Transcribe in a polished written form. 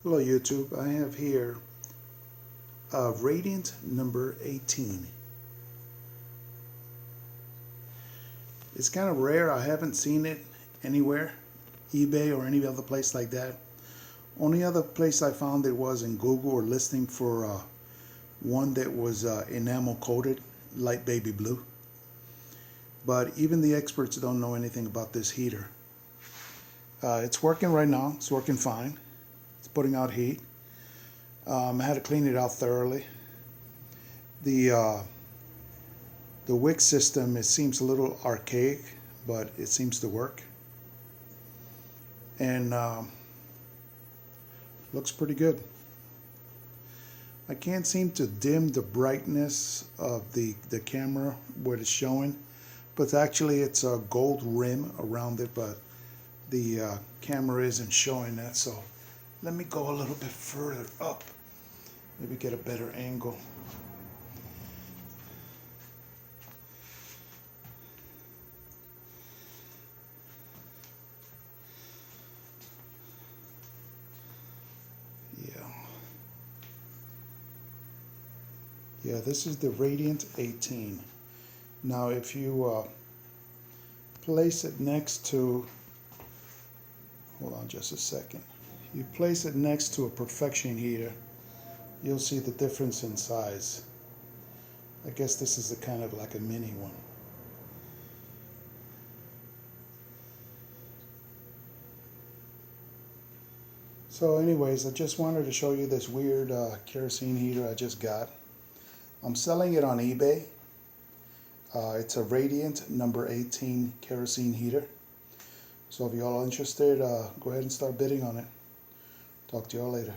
Hello YouTube, I have here Radiant number 18. It's kind of rare. I haven't seen it anywhere, eBay or any other place like that. Only other place I found it was in Google or listing for one that was enamel coated, light baby blue. But even the experts don't know anything about this heater. It's working right now. It's working fine. It's putting out heat. I had to clean it out thoroughly. The wick system, it seems a little archaic, but it seems to work. And looks pretty good. I can't seem to dim the brightness of the camera where it's showing, but actually it's a gold rim around it, but the camera isn't showing that. So let me go a little bit further up, maybe get a better angle. Yeah, this is the Radiant 18. Now if you place it next to, hold on just a second, you place it next to a Perfection heater, you'll see the difference in size. I guess this is a kind of like a mini one. So anyways, I just wanted to show you this weird kerosene heater I just got. I'm selling it on eBay. It's a Radiant number 18 kerosene heater. So if y'all are interested, go ahead and start bidding on it. Talk to y'all later.